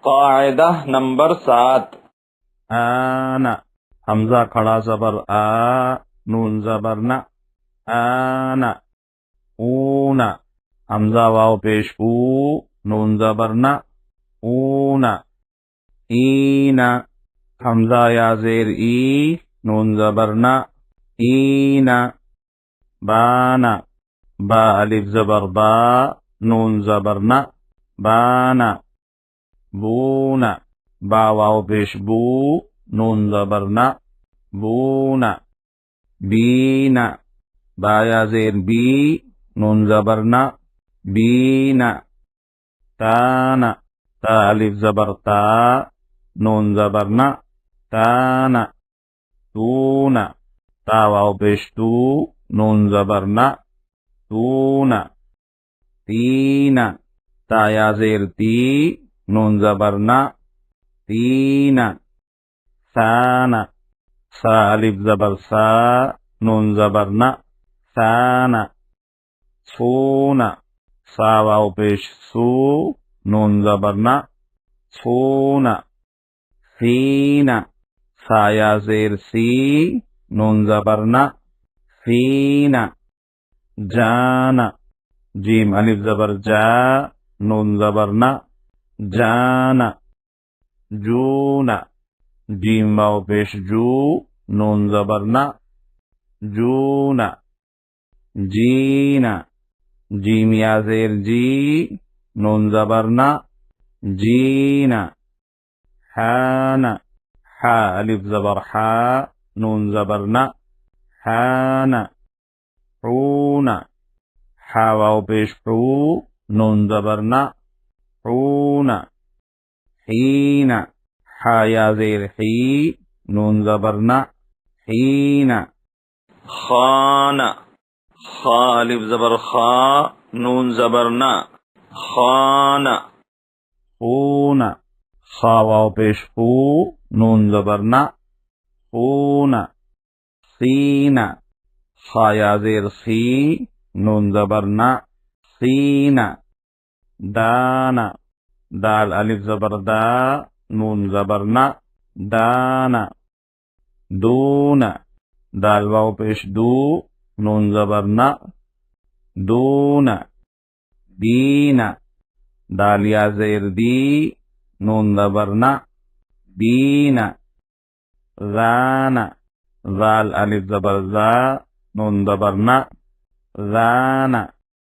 कायदा नंबर 7। आना हमजा खड़ा जबर आ, नून जबर ना, आना। ऊना हमजा वाव पेश ऊ, नून जबर ना, ऊना। ईना हमजा या जेर ई, नून जबर ना, ईना। बाना बा अलिफ जबर बा, नून जबर ना, बाना। बूना बा वाव पेश बू, नून जबर ना, बूना। बीना बा या जेर बी, नून जबर ना, बीना। ताना ता अलिफ जबर ता, नून जबर ना, ताना। तूना ता वाव पेश तू, नून जबर ना, तूना। तीना ता या जेर ती, नून जबर ना, तीना। साना सा अलिफ जबर सा, नून जबर ना, साना। सूना सा वाव पेश सू, नून जबर ना, सूना। सीना सा या जेर सी, नून जबर ना, सीना। जाना जीम अलिफ जबर जा, नून जबर ना, जाना। जूना जीम वाव पेश जू, नून जबर ना, जूना। जीना जीम या जेर जी, नून जबर ना, जीना। हाना हा अलिफ जबर हा, नून जबर ना, हाना। ऊना हा वाव पेश हू, नून जबर ना, ऊना। हीना हा या जेर ही, नून जबर ना, हीना। खाना खा अलिफ जबर खा, नून जबर ना, खाना। खूना खा वाव पेश खू, नून जबर ना, खूना। सीना खा या जेर सी, नून जबर ना, सीना। दाना दाल अलिफ जबर दा, नून जबर ना, दाना। दूना दाल वाव पेश दू, नून जबर ना, दूना। दीना दाल या जेर दी, नून जबर ना, दीना। जाना जाल अलिफ जबर जा, नून जबर ना, जाना।